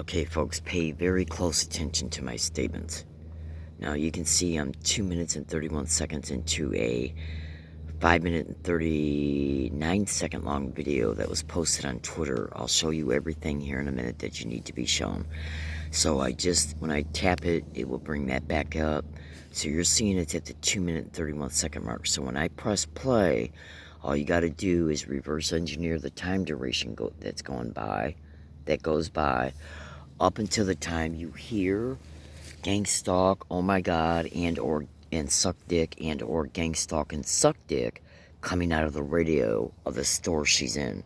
Okay, folks, pay very close attention to my statements. Now, you can see I'm 2 minutes and 31 seconds into a 5 minute and 39 second long video that was posted on Twitter. I'll show you everything here in a minute that you need to be shown. So when I tap it, it will bring that back up. So you're seeing it's at the 2 minute and 31 second mark. So when I press play, all you got to do is reverse engineer the time duration that goes by up until the time you hear Gang Stalk, Oh My God, and Suck Dick, and or Gang Stalk and Suck Dick coming out of the radio of the store she's in.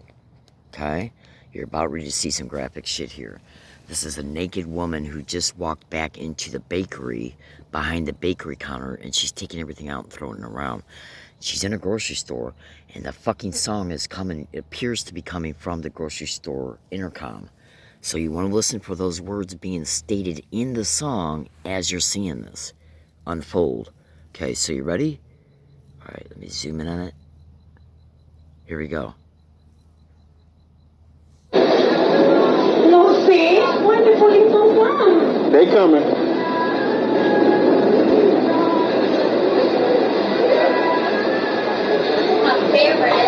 Okay? You're about ready to see some graphic shit here. This is a naked woman who just walked back into the bakery, behind the bakery counter, and she's taking everything out and throwing it around. She's in a grocery store, and the fucking song is coming, it appears to be coming from the grocery store intercom. So you want to listen for those words being stated in the song as you're seeing this unfold. Okay, so you ready? Alright, let me zoom in on it. Here we go. No, see? When the police don't come? They coming. My favorite.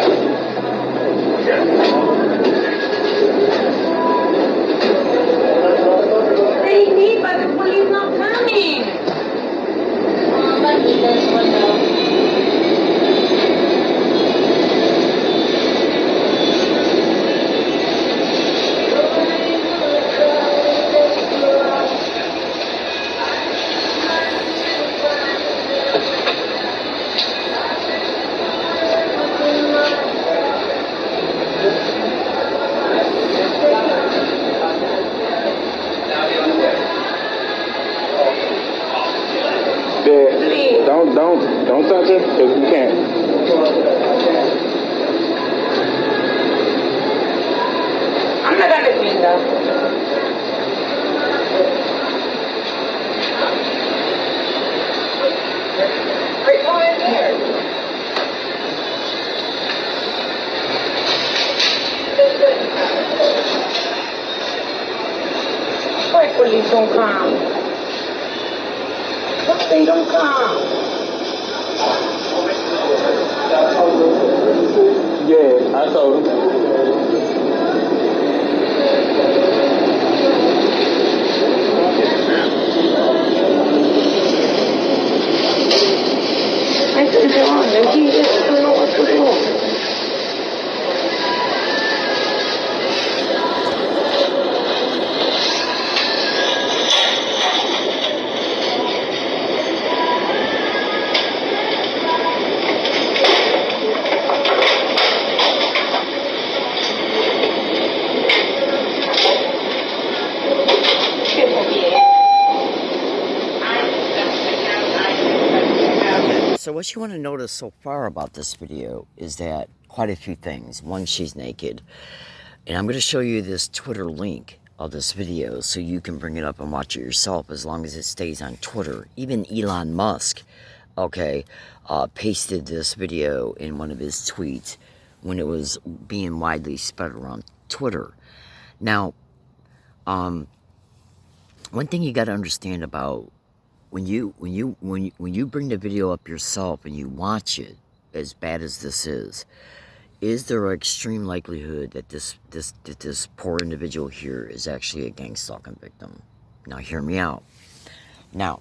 They need, but the police not coming. Let me this window. Don't touch it, because you can't. I'm not gonna clean that. Wait, go in there. Why police don't come? What they don't come? Yeah, I told him. I said, John, he just don't know what to do. So what you want to notice so far about this video is that quite a few things. One, she's naked. And I'm going to show you this Twitter link of this video so you can bring it up and watch it yourself as long as it stays on Twitter. Even Elon Musk, pasted this video in one of his tweets when it was being widely spread around Twitter. Now, one thing you got to understand about when you bring the video up yourself and you watch it, as bad as this is there an extreme likelihood that this poor individual here is actually a gang stalking victim? Now hear me out. Now,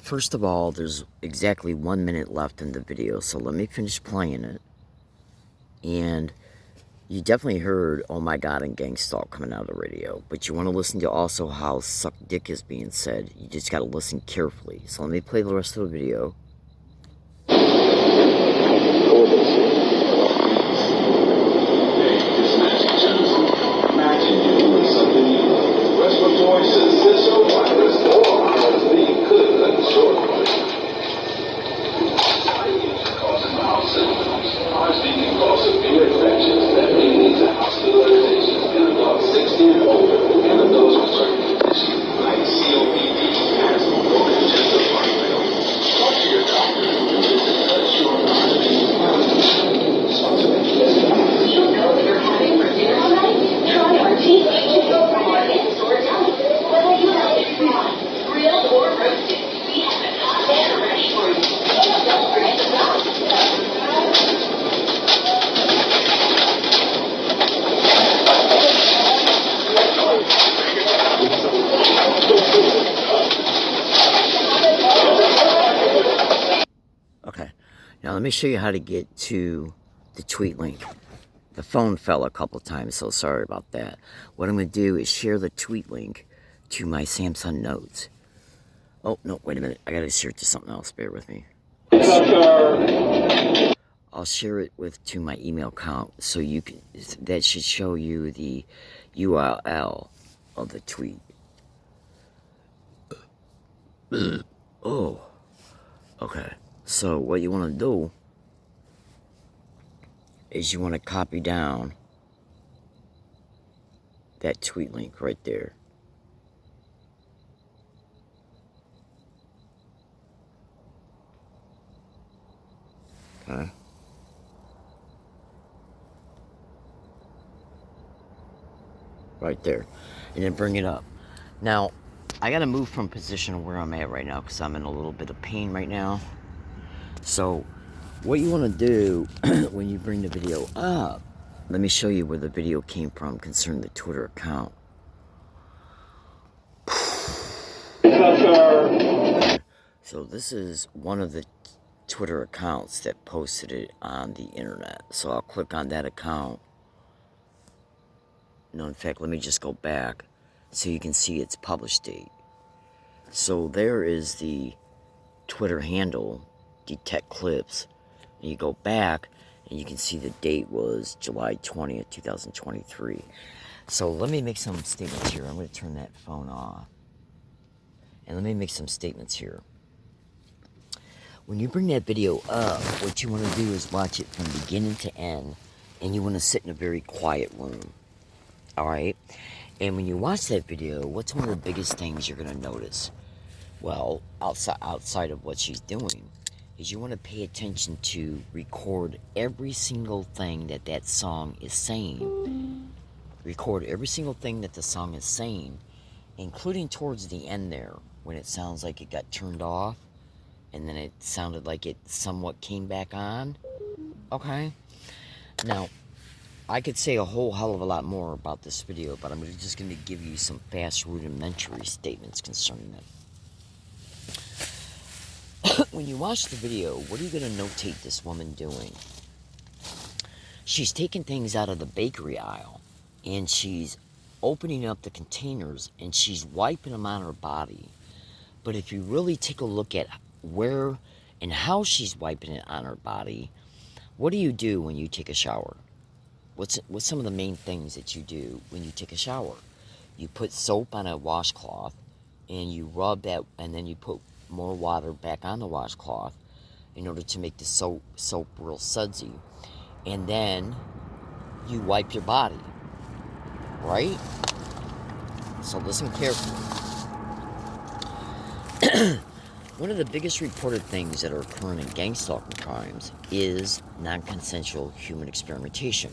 first of all, there's exactly 1 minute left in the video, so let me finish playing it. And you definitely heard Oh My God and Gang Stalk coming out of the radio, but you want to listen to also how Suck Dick is being said. You just got to listen carefully. So let me play the rest of the video. Talk to your let me show you how to get to the tweet link. The phone fell a couple times, so sorry about that. What I'm going to do is share the tweet link to my Samsung Notes. Oh, no, wait a minute. I got to share it to something else. Bear with me. I'll share it to my email account, so you can. That should show you the URL of the tweet. Oh, okay. So what you want to do is you want to copy down that tweet link right there. Okay. Right there. And then bring it up. Now, I gotta move from position where I'm at right now because I'm in a little bit of pain right now. So, what you want to do when you bring the video up, let me show you where the video came from concerning the Twitter account. So this is one of the Twitter accounts that posted it on the internet. So I'll click on that account. No, in fact, let me just go back so you can see its published date. So there is the Twitter handle, Detect Clips. And you go back and you can see the date was July 20th, 2023. So let me make some statements here. I'm going to turn that phone off. And let me make some statements here. When you bring that video up, what you want to do is watch it from beginning to end. And you want to sit in a very quiet room. Alright? And when you watch that video, what's one of the biggest things you're going to notice? Well, outside of what she's doing, is you want to pay attention to record every single thing that song is saying. Record every single thing that the song is saying, including towards the end there, when it sounds like it got turned off, and then it sounded like it somewhat came back on. Okay? Now, I could say a whole hell of a lot more about this video, but I'm just going to give you some fast rudimentary statements concerning it. When you watch the video, what are you going to notate this woman doing? She's taking things out of the bakery aisle, and she's opening up the containers, and she's wiping them on her body. But if you really take a look at where and how she's wiping it on her body, what do you do when you take a shower? What's some of the main things that you do when you take a shower? You put soap on a washcloth, and you rub that, and then you put more water back on the washcloth in order to make the soap real sudsy. And then you wipe your body, right? So listen carefully. One of the biggest reported things that are occurring in gang stalking crimes is non-consensual human experimentation.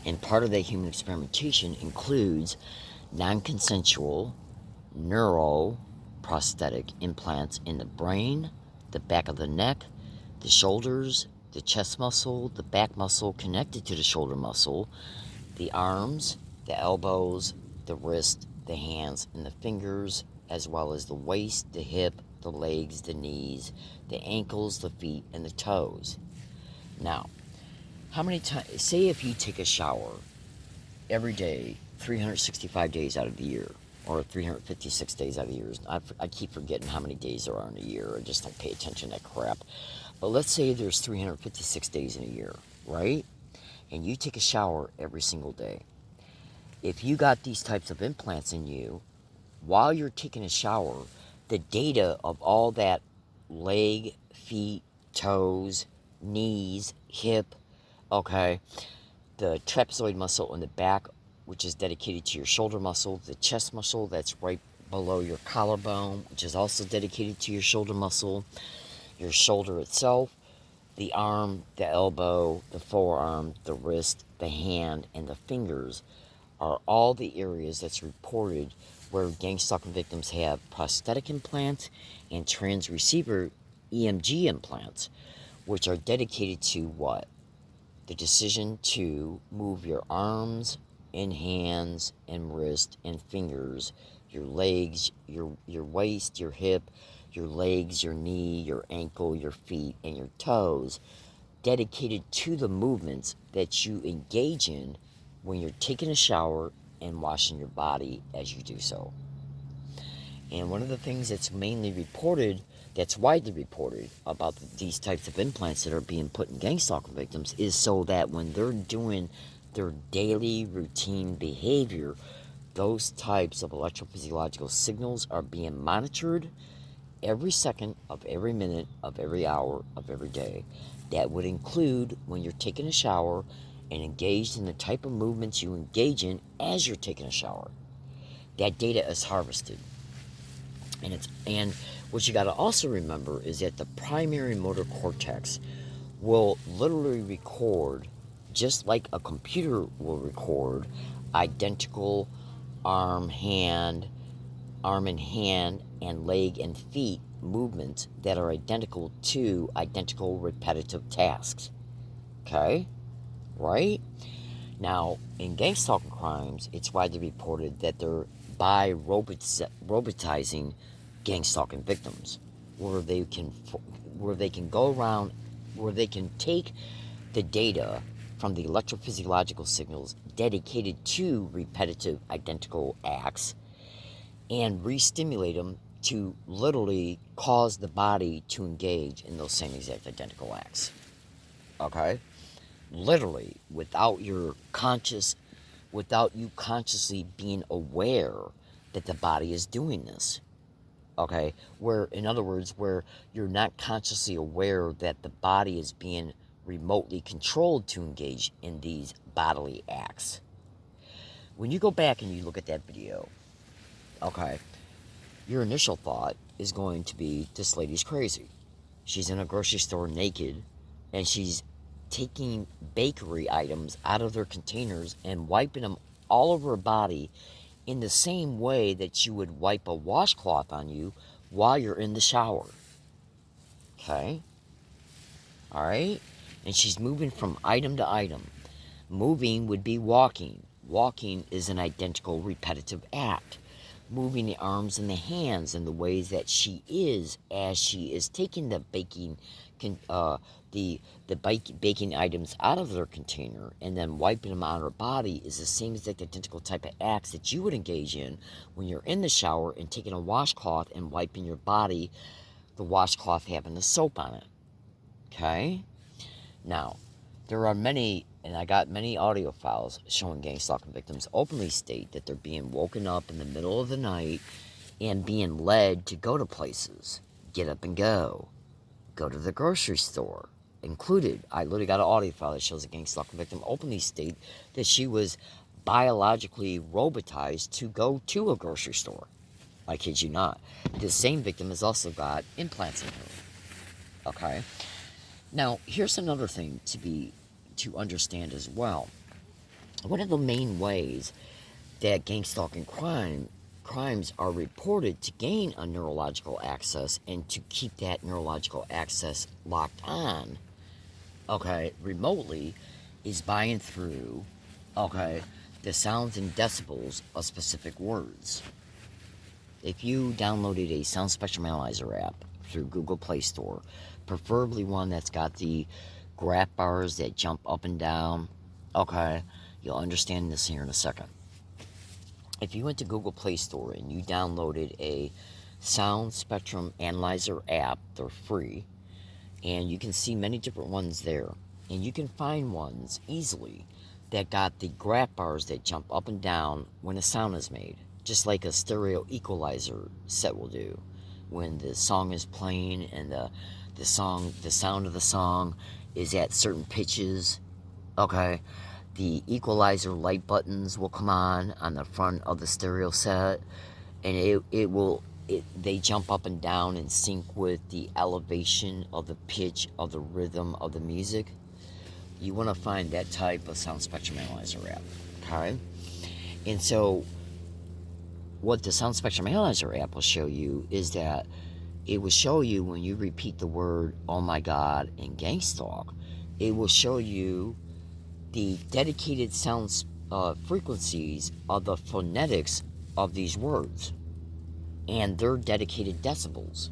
And part of that human experimentation includes non-consensual neuroprosthetic implants in the brain, the back of the neck, the shoulders, the chest muscle, the back muscle connected to the shoulder muscle, the arms, the elbows, the wrist, the hands, and the fingers, as well as the waist, the hip, the legs, the knees, the ankles, the feet, and the toes. Now, how many times, say if you take a shower every day, 365 days out of the year, or 356 days out of the year. I keep forgetting how many days there are in a year. I just don't pay attention to that crap. But let's say there's 356 days in a year, right? And you take a shower every single day. If you got these types of implants in you, while you're taking a shower, the data of all that leg, feet, toes, knees, hip, okay, the trapezoid muscle in the back, which is dedicated to your shoulder muscle, the chest muscle that's right below your collarbone, which is also dedicated to your shoulder muscle, your shoulder itself, the arm, the elbow, the forearm, the wrist, the hand, and the fingers are all the areas that's reported where gang stalking victims have prosthetic implants and transreceiver EMG implants, which are dedicated to what? The decision to move your arms and hands and wrist and fingers, your legs, your waist, your hip, your legs, your knee, your ankle, your feet, and your toes dedicated to the movements that you engage in when you're taking a shower and washing your body as you do so. And one of the things that's mainly reported, that's widely reported about these types of implants that are being put in gang stalking victims, is so that when they're doing their daily routine behavior, those types of electrophysiological signals are being monitored every second of every minute of every hour of every day. That would include when you're taking a shower and engaged in the type of movements you engage in as you're taking a shower. That data is harvested. And what you got to also remember is that the primary motor cortex will literally record, just like a computer will record, identical arm and hand, and leg and feet movements that are identical to identical repetitive tasks. Okay? Right? Now, in gang stalking crimes, it's widely reported that they're by robotizing gang stalking victims, where they can go around, where they can take the data from the electrophysiological signals dedicated to repetitive identical acts and re-stimulate them to literally cause the body to engage in those same exact identical acts. Okay? Literally, without you consciously being aware that the body is doing this. Okay? Where, in other words, where you're not consciously aware that the body is being remotely controlled to engage in these bodily acts. When you go back and you look at that video, okay, your initial thought is going to be, this lady's crazy. She's in a grocery store naked, and she's taking bakery items out of their containers and wiping them all over her body in the same way that you would wipe a washcloth on you while you're in the shower. Okay? Alright? And she's moving from item to item. Moving would be walking. Walking is an identical repetitive act. Moving the arms and the hands in the ways that she is as she is taking the baking baking items out of their container and then wiping them on her body is the same exact identical type of acts that you would engage in when you're in the shower and taking a washcloth and wiping your body, the washcloth having the soap on it. Okay? Now, there are many, and I got many audio files showing gang stalking victims openly state that they're being woken up in the middle of the night and being led to go to places. Get up and go. Go to the grocery store. Included, I literally got an audio file that shows a gang stalking victim openly state that she was biologically robotized to go to a grocery store. I kid you not. This same victim has also got implants in her. Okay? Now, here's another thing to understand as well. One of the main ways that gang stalking crimes are reported to gain a neurological access and to keep that neurological access locked on, okay, remotely, is by and through, okay, the sounds and decibels of specific words. If you downloaded a sound spectrum analyzer app through Google Play Store, preferably one that's got the graph bars that jump up and down, okay, you'll understand this here in a second. If you went to Google Play Store and you downloaded a sound spectrum analyzer app, they're free, and you can see many different ones there, and you can find ones easily that got the graph bars that jump up and down when a sound is made, just like a stereo equalizer set will do when the song is playing and the sound of the song is at certain pitches. Okay, the equalizer light buttons will come on the front of the stereo set, and they jump up and down in sync with the elevation of the pitch of the rhythm of the music. You want to find that type of sound spectrum analyzer app. Okay, and so what the sound spectrum analyzer app will show you is that it will show you when you repeat the word "oh my god" in gang stalk, it will show you the dedicated sound frequencies of the phonetics of these words and their dedicated decibels.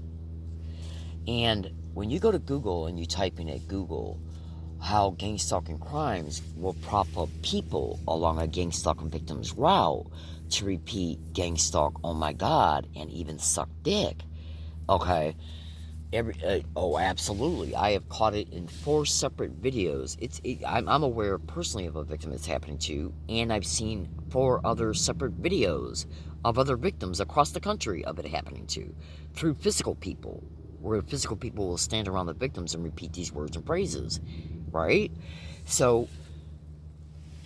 And when you go to Google and you type in at Google how gang stalking crimes will prop up people along a gang stalking victim's route to repeat gang stalk, oh my god, and even suck dick. Okay? Oh, absolutely. I have caught it in 4 separate videos. I'm aware personally of a victim it's happening to, and I've seen 4 other separate videos of other victims across the country of it happening to, through physical people, where physical people will stand around the victims and repeat these words and phrases, right? So,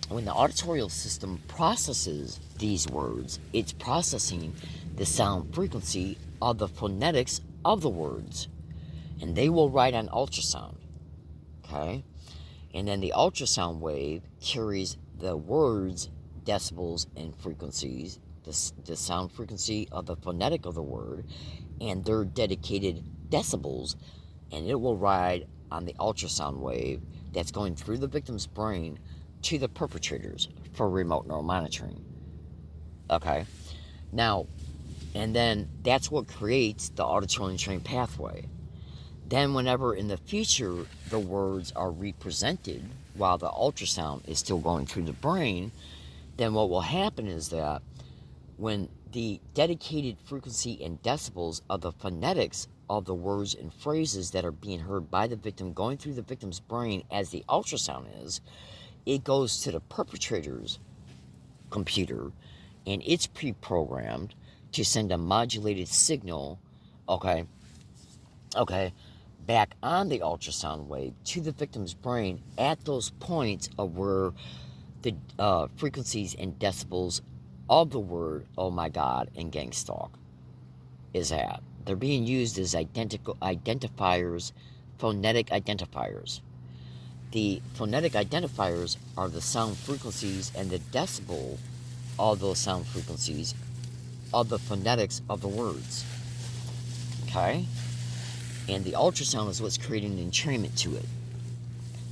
when the auditorial system processes these words, it's processing the sound frequency of the phonetics of the words, and they will write on ultrasound, okay? And then the ultrasound wave carries the words, decibels, and frequencies, the sound frequency of the phonetic of the word, and their dedicated decibels, and it will ride on the ultrasound wave that's going through the victim's brain to the perpetrators for remote neural monitoring. Okay? Now, and then that's what creates the auditory trained pathway. Then whenever in the future the words are represented while the ultrasound is still going through the brain, then what will happen is that when the dedicated frequency and decibels of the phonetics of the words and phrases that are being heard by the victim going through the victim's brain as the ultrasound is, it goes to the perpetrator's computer, and it's pre-programmed to send a modulated signal, okay, back on the ultrasound wave to the victim's brain at those points of where the frequencies and decibels of the word, oh my god, and gang stalk is at. They're being used as identical identifiers, phonetic identifiers. The phonetic identifiers are the sound frequencies and the decibel of those sound frequencies of the phonetics of the words. Okay? And the ultrasound is what's creating an entrainment to it.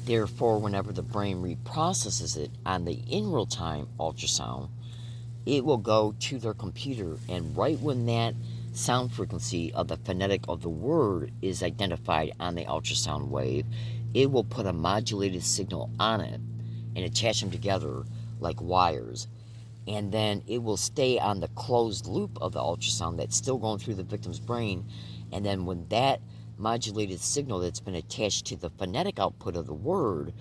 Therefore, whenever the brain reprocesses it on the in real time ultrasound, it will go to their computer, and right when that sound frequency of the phonetic of the word is identified on the ultrasound wave, it will put a modulated signal on it and attach them together like wires. And then it will stay on the closed loop of the ultrasound that's still going through the victim's brain. And then when that modulated signal that's been attached to the phonetic output of the word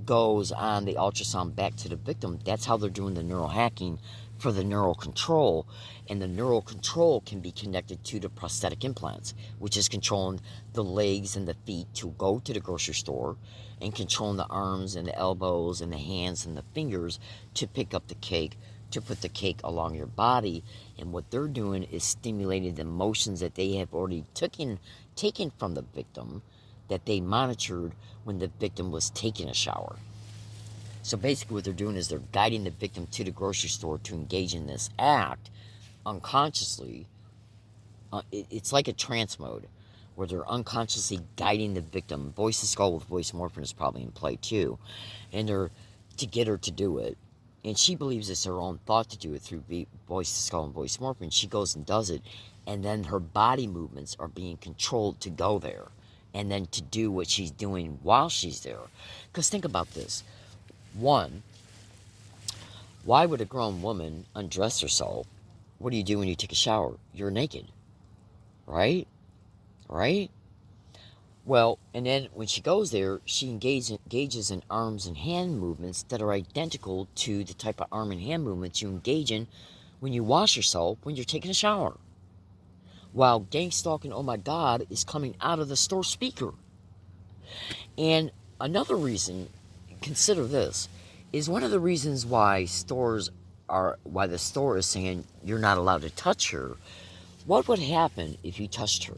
goes on the ultrasound back to the victim, that's how they're doing the neural hacking for the neural control. And the neural control can be connected to the prosthetic implants, which is controlling the legs and the feet to go to the grocery store, and controlling the arms and the elbows and the hands and the fingers to pick up the cake, to put the cake along your body. And what they're doing is stimulating the motions that they have already taken from the victim, that they monitored when the victim was taking a shower. So basically what they're doing is they're guiding the victim to the grocery store to engage in this act unconsciously. It's like a trance mode where they're unconsciously guiding the victim. Voice to skull with voice morphine is probably in play too. And they're to get her to do it. And she believes it's her own thought to do it through voice to skull and voice morphine. She goes and does it. And then her body movements are being controlled to go there. And then to do what she's doing while she's there. Because think about this. One, why would a grown woman undress herself? What do you do when you take a shower? You're naked. Right? Right? Well, and then when she goes there, she engages in arms and hand movements that are identical to the type of arm and hand movements you engage in when you wash yourself when you're taking a shower. While gang stalking, oh my god, is coming out of the store speaker. And another reason, consider this, is one of the reasons why the store is saying you're not allowed to touch her. What would happen if you touched her?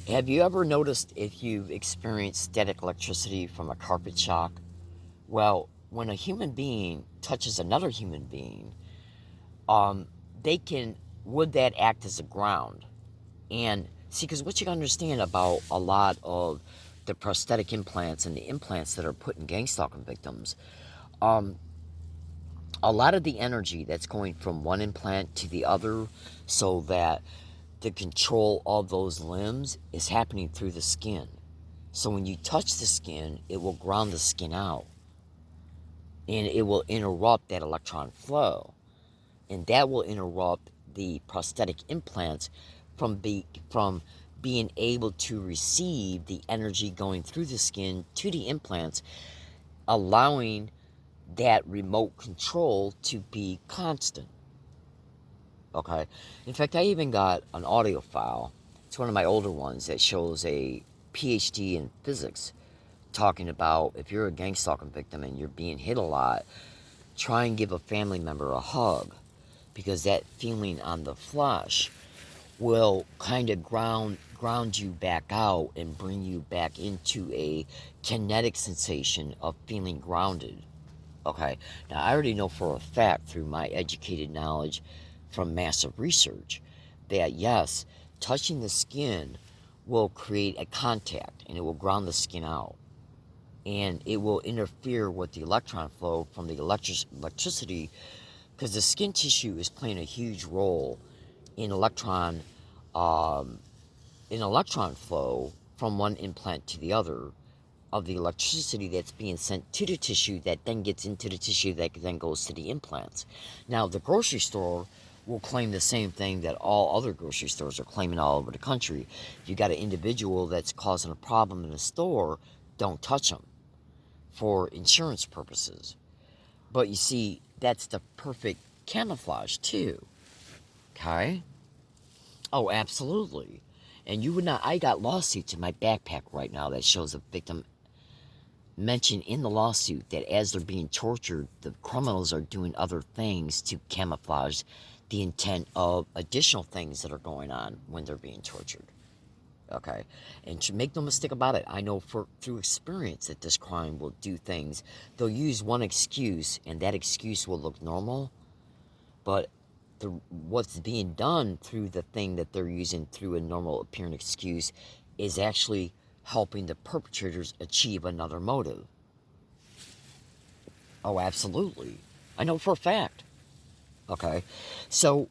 Have you ever noticed if you've experienced static electricity from a carpet shock? Well, when a human being touches another human being, would that act as a ground? And see, because what you can understand about a lot of the prosthetic implants and the implants that are put in gang stalking victims, a lot of the energy that's going from one implant to the other, so that the control of those limbs is happening through the skin. So when you touch the skin, it will ground the skin out. And it will interrupt that electron flow. And that will interrupt the prosthetic implants from being able to receive the energy going through the skin to the implants, allowing that remote control to be constant. Okay? In fact, I even got an audio file. It's one of my older ones that shows a PhD in physics talking about if you're a gang stalking victim and you're being hit a lot, try and give a family member a hug, because that feeling on the flesh will kind of ground you back out and bring you back into a kinetic sensation of feeling grounded. Okay, now I already know for a fact through my educated knowledge from massive research that yes, touching the skin will create a contact and it will ground the skin out, and it will interfere with the electron flow from the electricity, because the skin tissue is playing a huge role in electron flow from one implant to the other, of the electricity that's being sent to the tissue that then gets into the tissue that then goes to the implants. Now, the grocery store will claim the same thing that all other grocery stores are claiming all over the country. If you got an individual that's causing a problem in a store, don't touch them for insurance purposes. But you see, that's the perfect camouflage too. Okay? Oh, absolutely. And you would not, I got lawsuits in my backpack right now that shows a victim mentioned in the lawsuit that as they're being tortured, the criminals are doing other things to camouflage the intent of additional things that are going on when they're being tortured. Okay? And to make no mistake about it, I know through experience that this crime will do things. They'll use one excuse, and that excuse will look normal, but what's being done through the thing that they're using through a normal appearing excuse is actually helping the perpetrators achieve another motive. Oh, absolutely. I know for a fact. Okay? So,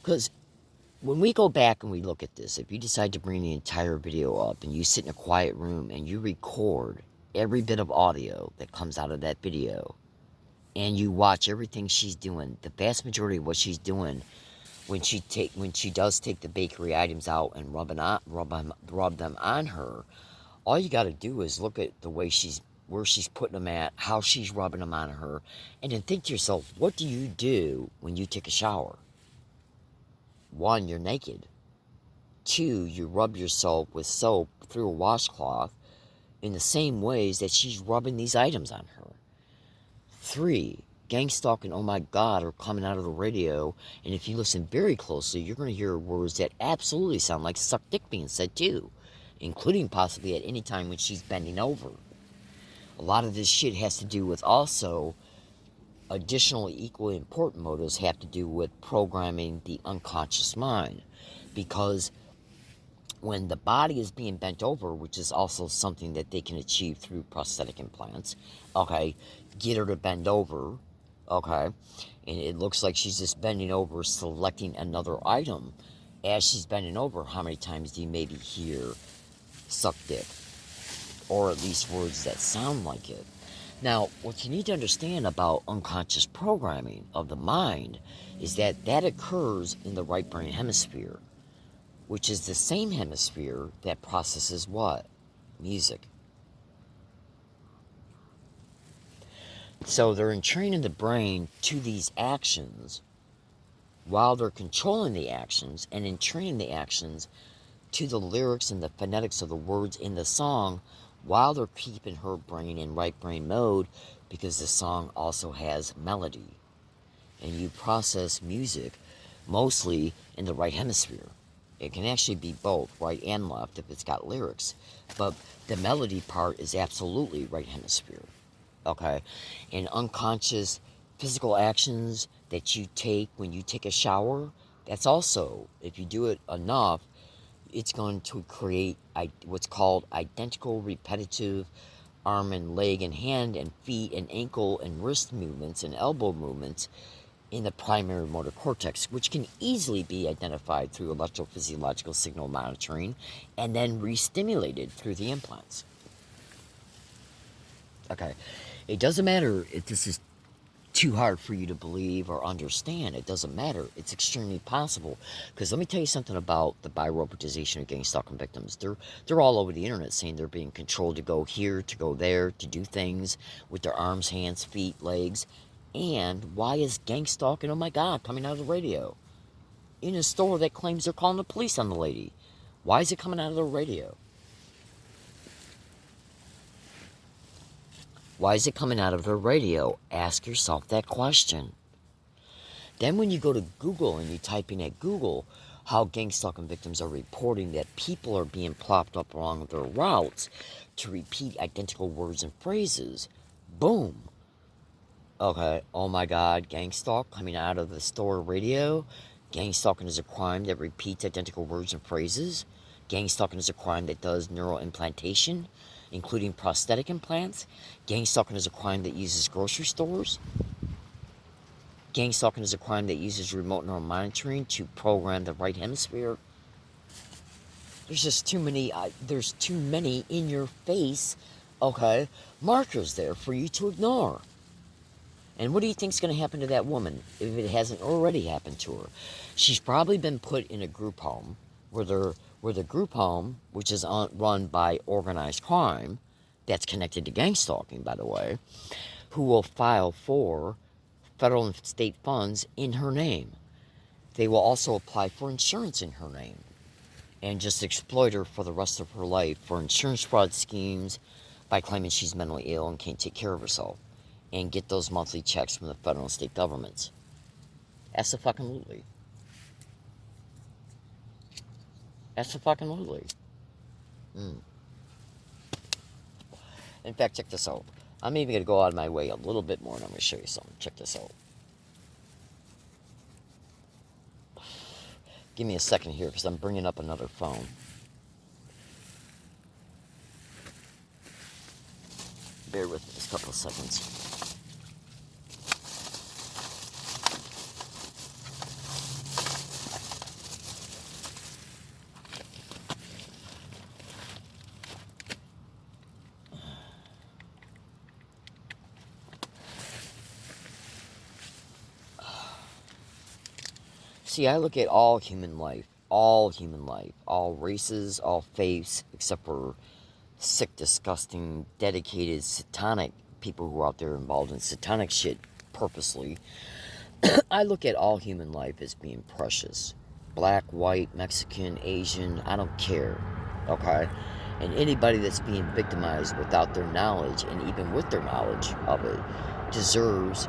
because when we go back and we look at this, if you decide to bring the entire video up and you sit in a quiet room and you record every bit of audio that comes out of that video, and you watch everything she's doing, the vast majority of what she's doing when she does take the bakery items out and rub them on her, all you got to do is look at the way where she's putting them at, how she's rubbing them on her, and then think to yourself, what do you do when you take a shower? 1, you're naked. 2, you rub yourself with soap through a washcloth in the same ways that she's rubbing these items on her. 3, gang stalking, oh my God, are coming out of the radio, and if you listen very closely, you're going to hear words that absolutely sound like suck dick being said too, including possibly at any time when she's bending over. A lot of this shit has to do with also additionally equally important motives have to do with programming the unconscious mind, because when the body is being bent over, which is also something that they can achieve through prosthetic implants, okay, get her to bend over, okay, and it looks like she's just bending over, selecting another item. As she's bending over, how many times do you maybe hear suck dick? Or at least words that sound like it. Now, what you need to understand about unconscious programming of the mind is that that occurs in the right brain hemisphere, which is the same hemisphere that processes what? Music. So they're entraining the brain to these actions while they're controlling the actions and entraining the actions to the lyrics and the phonetics of the words in the song, while they're keeping her brain in right brain mode, because the song also has melody. And you process music mostly in the right hemisphere. It can actually be both, right and left, if it's got lyrics. But the melody part is absolutely right hemisphere. Okay? And unconscious physical actions that you take when you take a shower, that's also, if you do it enough, it's going to create what's called identical repetitive arm and leg and hand and feet and ankle and wrist movements and elbow movements in the primary motor cortex, which can easily be identified through electrophysiological signal monitoring and then re-stimulated through the implants. Okay, it doesn't matter if this is too hard for you to believe or understand. It doesn't matter. It's extremely possible. Because let me tell you something about the bi-robotization of gang stalking victims. They're all over the internet saying they're being controlled to go here, to go there, to do things with their arms, hands, feet, legs. And why is gang stalking, oh my God, coming out of the radio? In a store that claims they're calling the police on the lady. Why is it coming out of the radio? Why is it coming out of the radio? Ask yourself that question. Then when you go to Google and you type in at Google how gang stalking victims are reporting that people are being plopped up along their routes to repeat identical words and phrases, boom. Okay, oh my God, gang stalk coming out of the store radio. Gang stalking is a crime that repeats identical words and phrases. Gang stalking is a crime that does neural implantation, including prosthetic implants. Gang stalking is a crime that uses grocery stores. Gang stalking is a crime that uses remote neural monitoring to program the right hemisphere. There's just too many, there's too many in your face, okay, markers there for you to ignore. And what do you think's going to happen to that woman if it hasn't already happened to her? She's probably been put in a group home where the group home, which is run by organized crime, that's connected to gang stalking, by the way, who will file for federal and state funds in her name. They will also apply for insurance in her name and just exploit her for the rest of her life for insurance fraud schemes by claiming she's mentally ill and can't take care of herself and get those monthly checks from the federal and state governments. Absolutely. Absolutely. In fact, check this out. I'm even going to go out of my way a little bit more and I'm going to show you something. Check this out. Give me a second here because I'm bringing up another phone. Bear with me just a couple of seconds. See, I look at all human life, all races, all faiths, except for sick, disgusting, dedicated, satanic people who are out there involved in satanic shit purposely. I look at all human life as being precious. Black, white, Mexican, Asian, I don't care, okay? And anybody that's being victimized without their knowledge, and even with their knowledge of it, deserves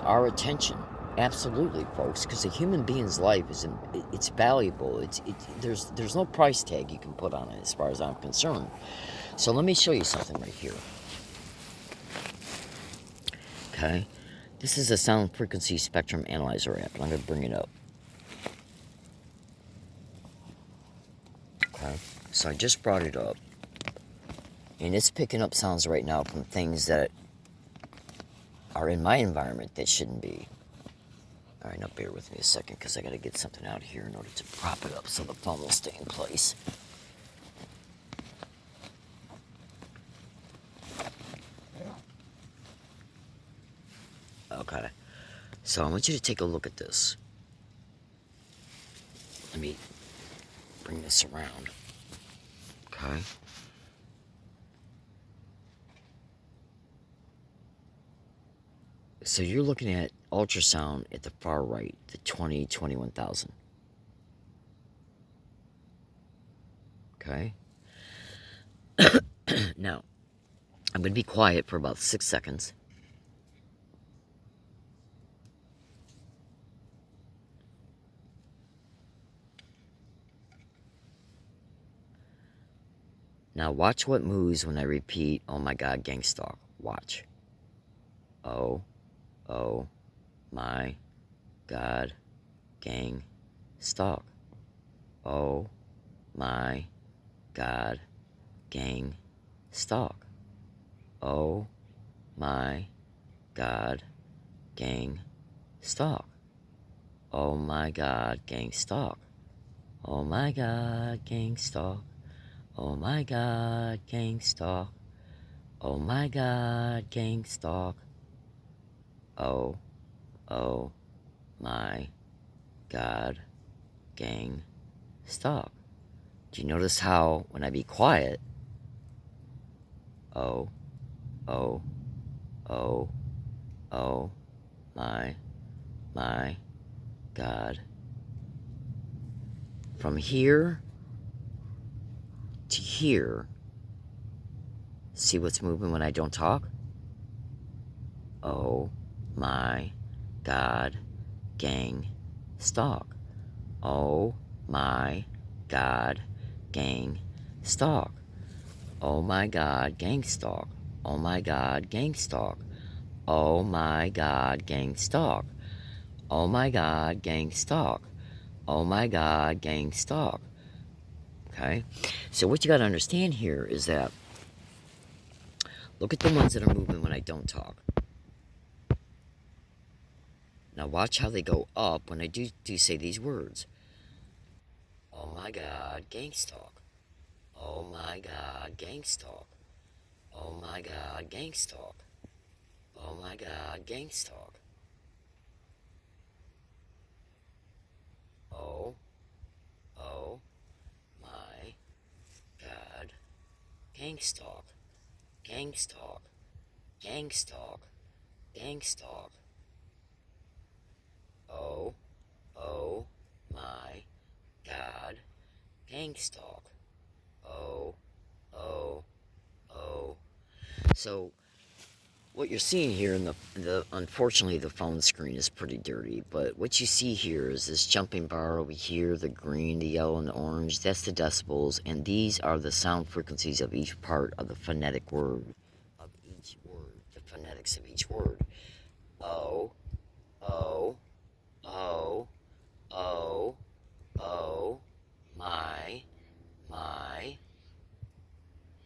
our attention. Absolutely, folks, because a human being's life it's valuable. There's no price tag you can put on it as far as I'm concerned. So let me show you something right here. Okay, this is a sound frequency spectrum analyzer app, and I'm going to bring it up. Okay, so I just brought it up, and it's picking up sounds right now from things that are in my environment that shouldn't be. Alright, now bear with me a second because I got to get something out here in order to prop it up so the phone will stay in place. Okay, so I want you to take a look at this. Let me bring this around. Okay. So you're looking at ultrasound at the far right, the 21,000. Okay? Now, I'm going to be quiet for about 6 seconds. Now watch what moves when I repeat, oh my God, gang stalk. Watch. Oh my God, gang stalk. Oh my God, gang stalk. Oh my God, gang, stalk. Oh my God, gang, stalk. Oh my God, gang, stalk. Oh my God, gang, stalk. Oh my God, gang, stalk. Oh my God, gang, stalk. Do you notice how when I be quiet, oh my God. From here to here, see what's moving when I don't talk? Oh my God, gang, stalk. Oh my God, gang, stalk. Oh my God, gang stalk. Oh my God, gang stalk. Oh my God, gang stalk. Oh my God, gang stalk. Oh my God, gang stalk. Okay? So what you got to understand here is that look at the ones that are moving when I don't talk. Now watch how they go up when I do say these words. Oh my God, gang stalk. Oh my God, gang stalk. Oh my God, gang stalk. Oh my God, gang stalk. Oh my God, gang stalk. Gang stalk. Gang stalk. Gang stalk. Oh my God, gang stalk. Oh. So what you're seeing here in the unfortunately the phone screen is pretty dirty, but what you see here is this jumping bar over here, the green, the yellow, and the orange. That's the decibels, and these are the sound frequencies of each part of the phonetic word of each word, the phonetics of each word.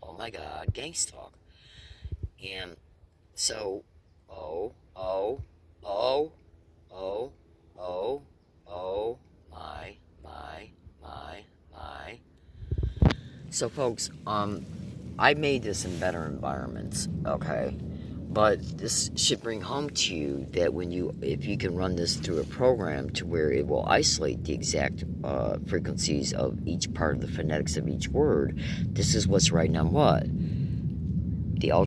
Oh my God, gang stalk. And so, my. So, folks, I made this in better environments, okay? But this should bring home to you that if you can run this through a program to where it will isolate the exact frequencies of each part of the phonetics of each word, this is what's writing on what? The